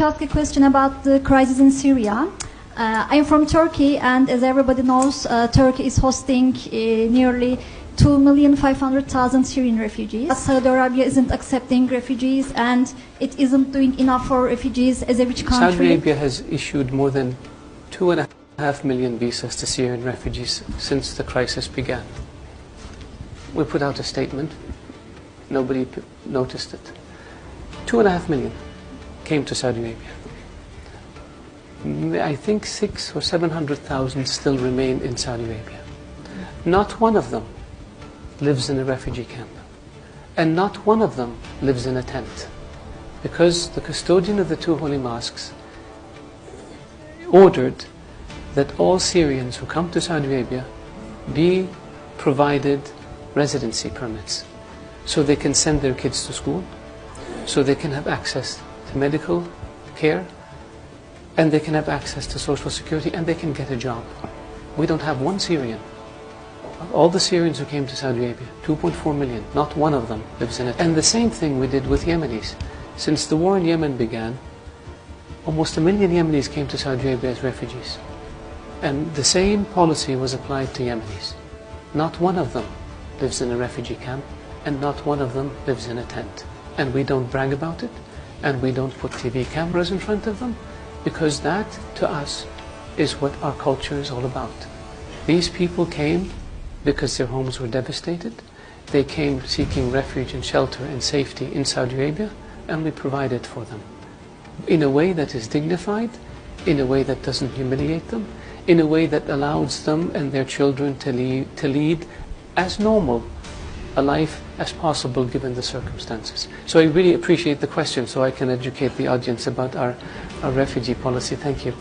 Ask a question about the crisis in Syria. I'm from Turkey, and as everybody knows, Turkey is hosting nearly 2,500,000 Syrian refugees. Saudi Arabia isn't accepting refugees, and it isn't doing enough for refugees as a rich country. Saudi Arabia has issued more than 2.5 million visas to Syrian refugees since the crisis began. We put out a statement. Nobody noticed it. 2.5 million came to Saudi Arabia. I think 600,000 or 700,000 still remain in Saudi Arabia. Not one of them lives in a refugee camp. And not one of them lives in a tent. Because the custodian of the two holy mosques ordered that all Syrians who come to Saudi Arabia be provided residency permits so they can send their kids to school, so they can have access to medical care, and they can have access to social security, and they can get a job. We don't have one Syrian. All the Syrians who came to Saudi Arabia, 2.4 million, not one of them lives in it. And the same thing we did with Yemenis. Since the war in Yemen began, almost 1 million Yemenis came to Saudi Arabia as refugees. And the same policy was applied to Yemenis. Not one of them lives in a refugee camp, and not one of them lives in a tent. And we don't brag about it, and we don't put TV cameras in front of them, because that, to us, is what our culture is all about. These people came because their homes were devastated. They came seeking refuge and shelter and safety in Saudi Arabia, and we provided for them in a way that is dignified, in a way that doesn't humiliate them, in a way that allows them and their children to lead as normal a life as possible given the circumstances. So I really appreciate the question, so I can educate the audience about our refugee policy. Thank you.